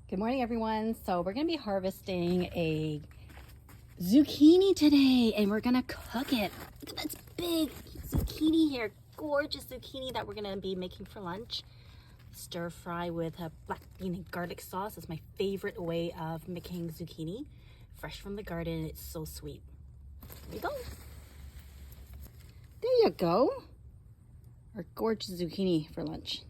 Good morning, everyone. So we're going to be harvesting a zucchini today, and we're going to cook it. Look at this big zucchini here. Gorgeous zucchini that we're going to be making for lunch. Stir fry with a black bean and garlic sauce is my favorite way of making zucchini. Fresh from the garden. It's so sweet. There you go. There you go. Our gorgeous zucchini for lunch.